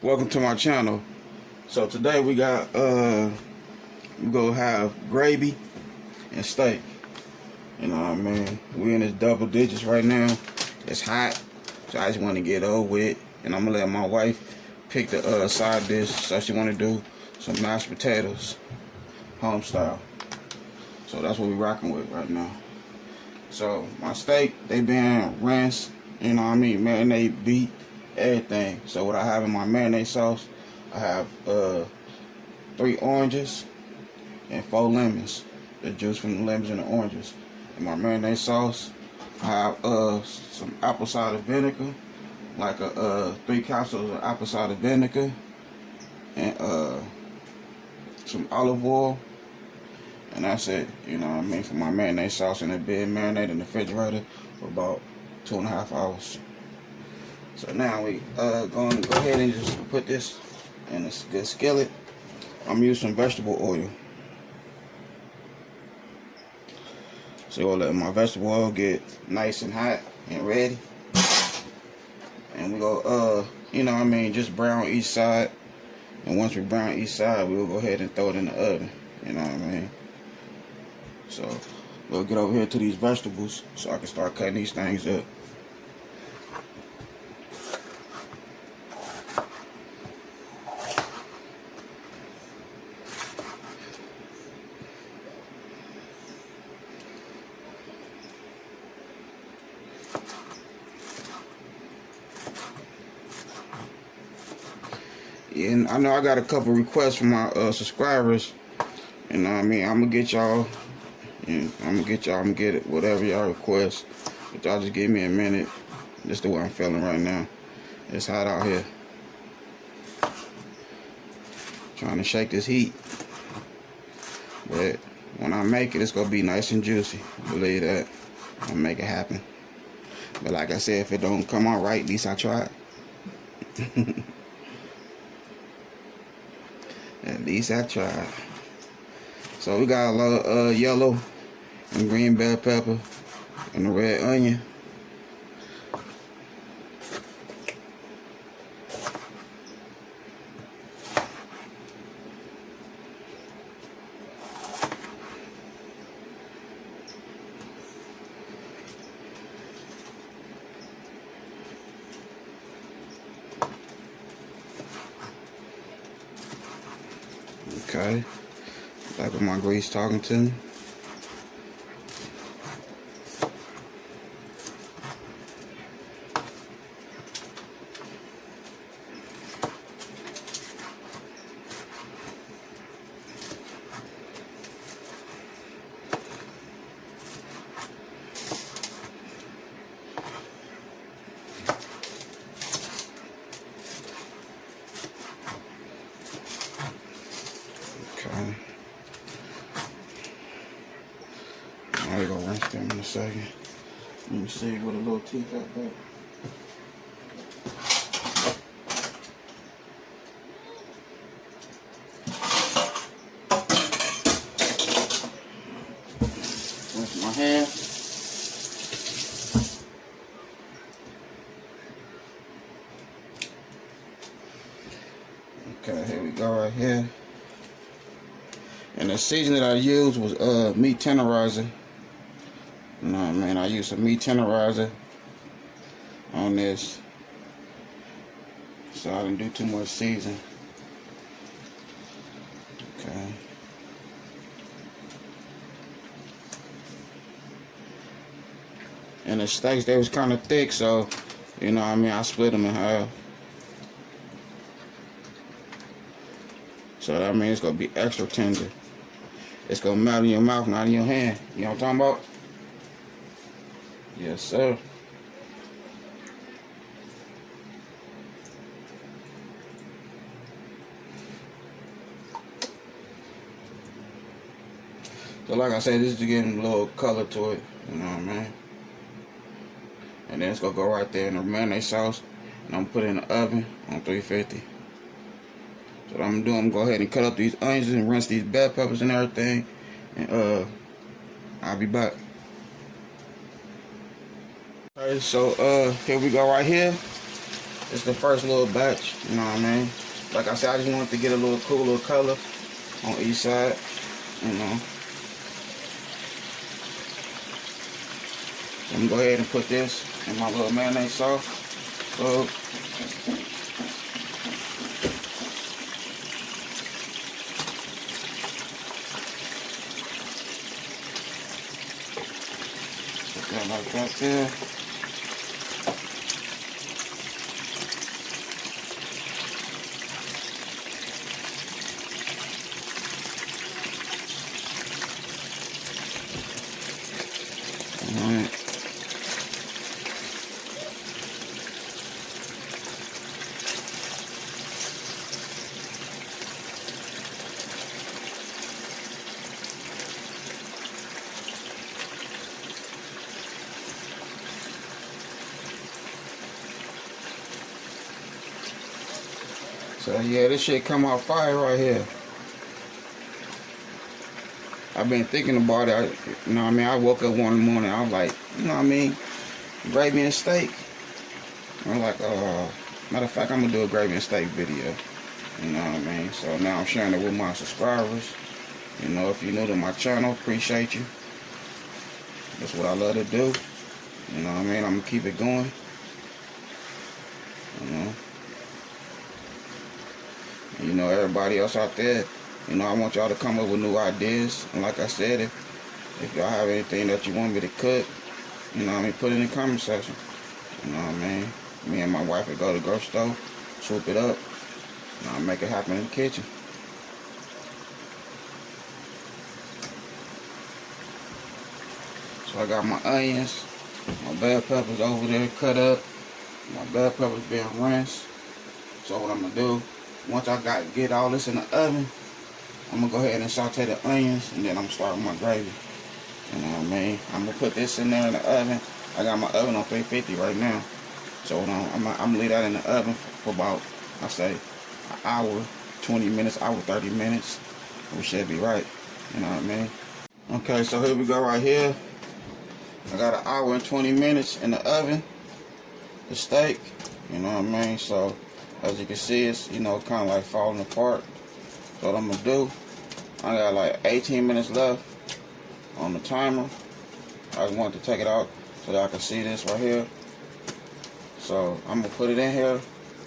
Welcome to my channel. So today we got we gonna have gravy and steak. You know what I mean? We in this double digits right now. It's hot, so I just want to get over with. And I'm gonna let my wife pick the side dish. So she want to do some mashed potatoes, home style. So that's what we rocking with right now. So my steak, they been rinsed. You know what I mean? Marinade, beat, everything. So what I have in my marinade sauce, I have 3 oranges and 4 lemons. The juice from the lemons and the oranges. In my marinade sauce, I have some apple cider vinegar, like 3 capsules of apple cider vinegar, and some olive oil, and that's it. You know what I mean? For my marinade sauce, and it been marinated in the refrigerator for about 2.5 hours. So now we going to go ahead and just put this in a good skillet. I'm using vegetable oil. So we'll let my vegetable oil get nice and hot and ready. And we go, you know what I mean, just brown each side. And once we brown each side, we'll go ahead and throw it in the oven. You know what I mean? So we'll get over here to these vegetables so I can start cutting these things up. And I know I got a couple requests from my subscribers. You know what I mean? I'm gonna get y'all. I'm gonna get it, whatever y'all request. But y'all just give me a minute. This is the way I'm feeling right now. It's hot out here. Trying to shake this heat. But when I make it, it's gonna be nice and juicy. Believe that. I'll make it happen. But like I said, if it don't come out right, at least I tried. At least I tried. So we got a lot of yellow and green bell pepper and a red onion. Okay, back with my grease talking to me. Okay. Now we gonna rinse them in a second. Let me see what a little teeth at that. Rinse my hands. Okay, here we go right here. And the seasoning that I used was meat tenderizer. You know what I mean? I used some meat tenderizer on this, so I didn't do too much seasoning. Okay. And the steaks, they was kind of thick, so you know what I mean, I split them in half. So that means it's gonna be extra tender. It's gonna melt in your mouth, not in your hand. You know what I'm talking about? Yes, sir. So like I said, this is getting a little color to it. You know what I mean? And then it's gonna go right there in the marinade sauce. And I'm gonna put it in the oven on 350. So what I'm gonna do, I'm gonna go ahead and cut up these onions and rinse these bell peppers and everything. And I'll be back. Okay, so here we go right here. it's the first little batch, you know what I mean? Like I said, I just wanted to get a little cool little color on each side, you know. I'm gonna go ahead and put this in my little mayonnaise sauce. So, put that like that there. Alright. So yeah, this shit come out fire right here. I've been thinking about it. You know what I mean? I woke up one morning, I was like, you know what I mean? Gravy and steak. I'm like, matter of fact, I'm gonna do a gravy and steak video. You know what I mean? So now I'm sharing it with my subscribers. You know, if you're new to my channel, appreciate you. That's what I love to do. You know what I mean? I'm gonna keep it going. You know. And you know, everybody else out there, you know, I want y'all to come up with new ideas. And like I said, if y'all have anything that you want me to cook, you know what I mean, put it in the comment section. You know what I mean? Me and my wife would go to the grocery store, swoop it up, and I'll make it happen in the kitchen. So I got my onions, my bell peppers over there cut up, my bell peppers being rinsed. So what I'm gonna do, once I get all this in the oven, I'm gonna go ahead and saute the onions, and then I'm gonna start with my gravy. You know what I mean? I'm gonna put this in there in the oven. I got my oven on 350 right now. So I'm gonna leave that in the oven for about, I say, an hour, 20 minutes, hour, 30 minutes. We should be right. You know what I mean? Okay, so here we go right here. I got an hour and 20 minutes in the oven. The steak, you know what I mean? So as you can see, it's, you know, kind of like falling apart. So what I'm gonna do, I got like 18 minutes left on the timer. I just wanted to take it out so that I can see this right here. So I'm gonna put it in here,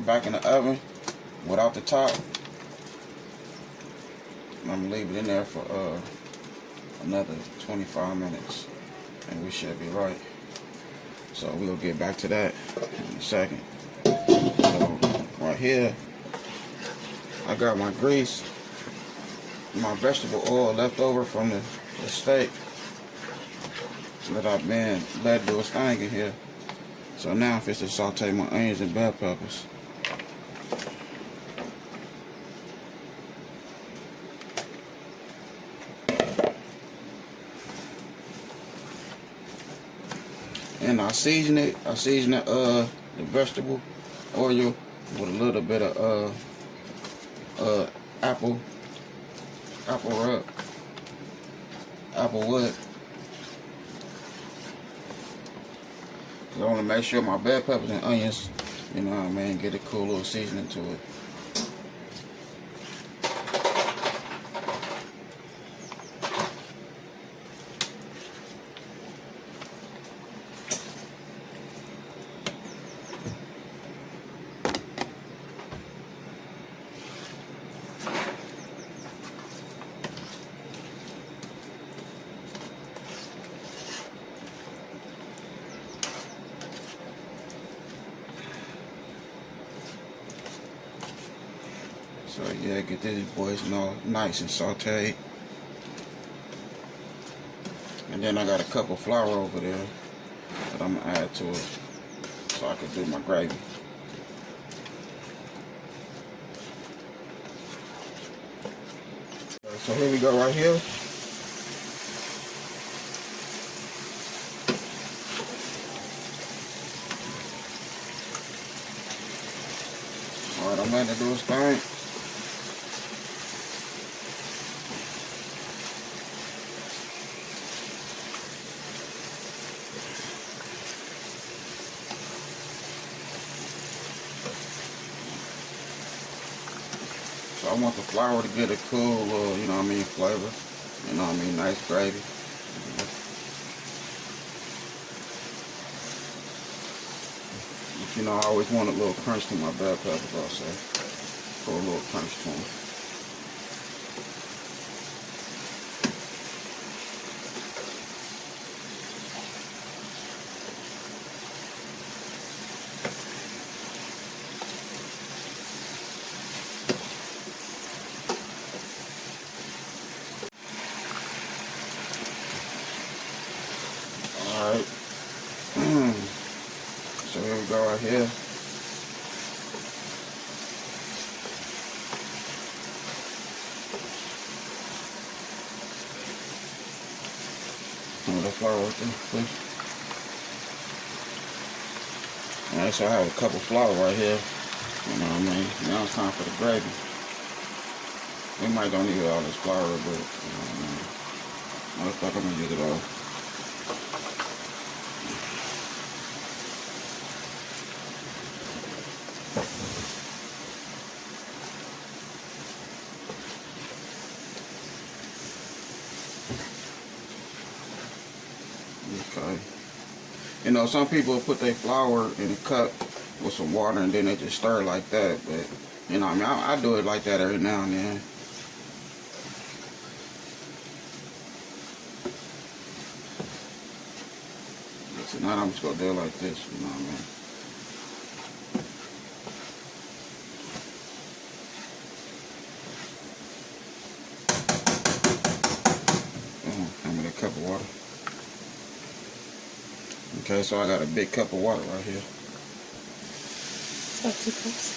back in the oven, without the top. And I'm gonna leave it in there for another 25 minutes, and we should be right. So we'll get back to that in a second. So right here, I got my grease, my vegetable oil left over from the steak that I've been let do its thing in here. So now I'm fixing to saute my onions and bell peppers. And I season it. The vegetable oil with a little bit of Applewood. I want to make sure my bell peppers and onions, you know what I mean, get a cool little seasoning to it. So yeah, get these boys all nice and sauteed. And then I got a cup of flour over there that I'm gonna add to it so I can do my gravy. So here we go right here. Alright, I'm letting it do its thing. So I want the flour to get a cool little, you know what I mean, flavor. You know what I mean, nice gravy. But, you know, I always want a little crunch to my bell peppers also. Put a little crunch to them. Alright. So here we go right here. Some of the flour right there, please. Alright, so I have a cup of flour right here. You know what I mean? Now it's time for the gravy. We might don't need all this flour, but you know what I mean? Motherfucker, I'm gonna use it all. Okay. You know, some people put their flour in a cup with some water and then they just stir it like that. But, you know, I mean, I do it like that every now and then. So now I'm just going to do it like this, you know what I mean? Give me a cup of water. Okay, so I got a big cup of water right here. About 2 cups.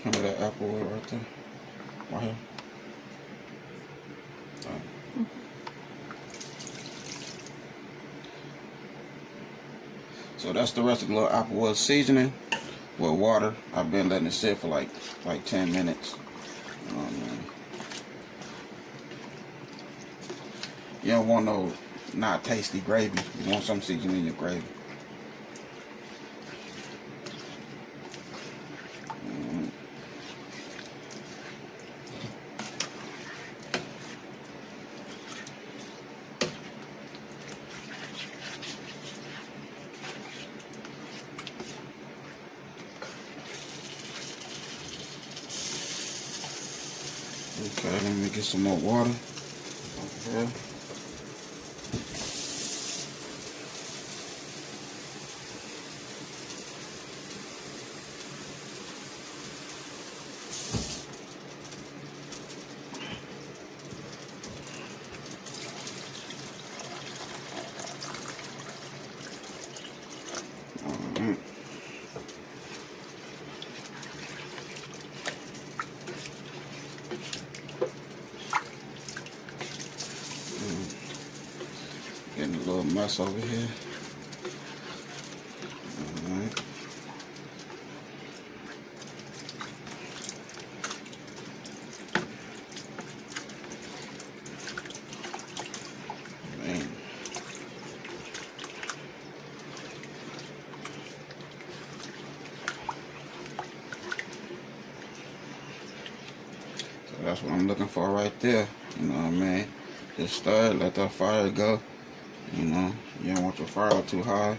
Remember that Applewood right there? Right here. So that's the rest of the little Applewood seasoning with water. I've been letting it sit for like 10 minutes. You know what I mean? You don't want no not tasty gravy. You want some seasoning in your gravy. Okay, let me get some more water. Okay. Getting a little mess over here. Alright. Man. So that's what I'm looking for right there. You know what I mean? Just stir it, let that fire go. You know, you don't want your fire too high.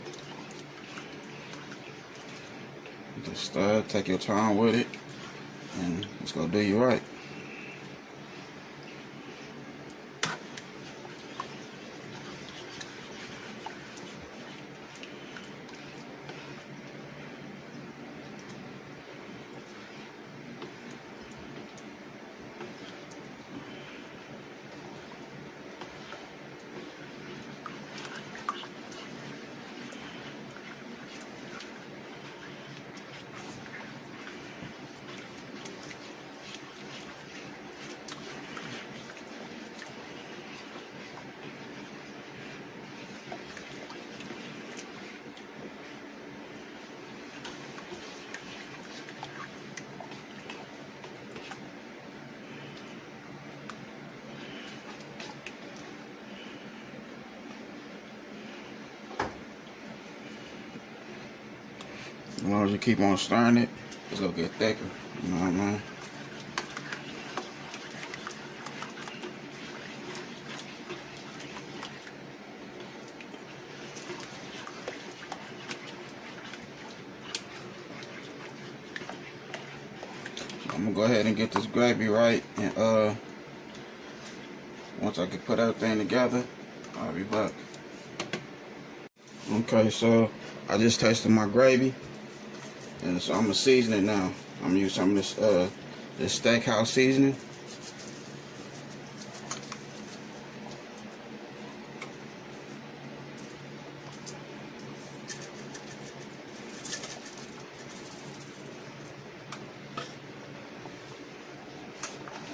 Just stir it, take your time with it, and it's gonna do you right. long as you keep on stirring it, it's gonna get thicker. You know what I mean? I'm gonna go ahead and get this gravy right, and once I can put everything together, I'll be back. Okay, so I just tasted my gravy, and so I'm gonna season it now. I'm gonna use some of this Steakhouse seasoning.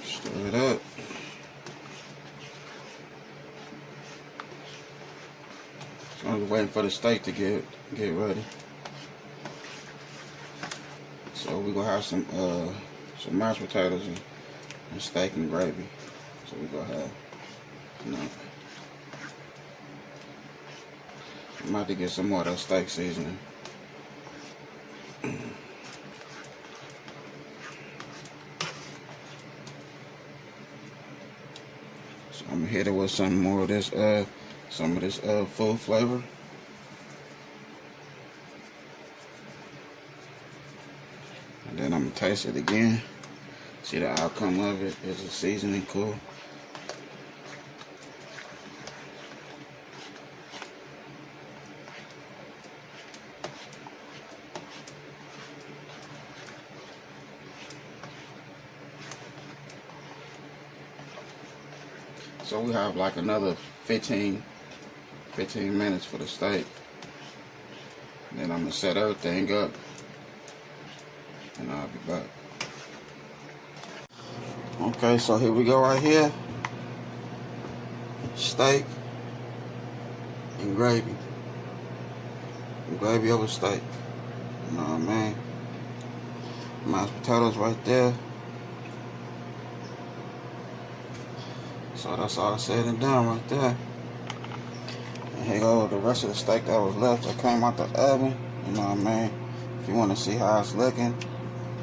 Stir it up. So I'm waiting for the steak to get ready. So we're gonna have some mashed potatoes and steak and gravy. So we're gonna have, you know, I'm about to get some more of that steak seasoning. So I'm gonna hit it with some more of this food flavor. And then I'm gonna taste it again. See the outcome of it. Is the seasoning cool? So we have like another 15 minutes for the steak. And then I'm gonna set everything up, and I'll be back. Okay, so here we go right here. Steak and gravy. And gravy over steak. You know what I mean? Mashed potatoes right there. So that's all said and done right there. And here go the rest of the steak that was left that came out the oven. You know what I mean? If you want to see how it's looking,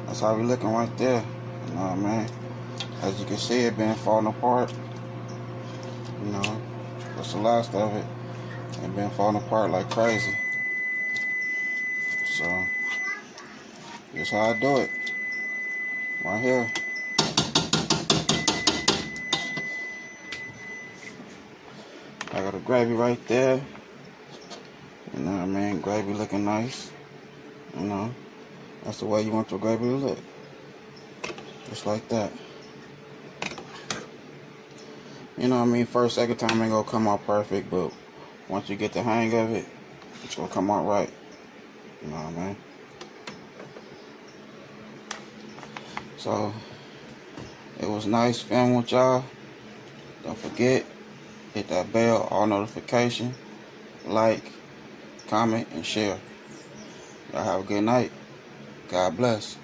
that's how we looking right there. You know what I mean? As you can see, it been falling apart. You know, that's the last of it. It been falling apart like crazy. So that's how I do it. Right here. I got a gravy right there. You know what I mean? Gravy looking nice. You know, that's the way you want your gravy to look. Just like that. You know what I mean? First, second time ain't gonna come out perfect, but once you get the hang of it, it's gonna come out right. You know what I mean? So, it was nice filming with y'all. Don't forget, hit that bell, all notification, like, comment, and share. Y'all have a good night. God bless.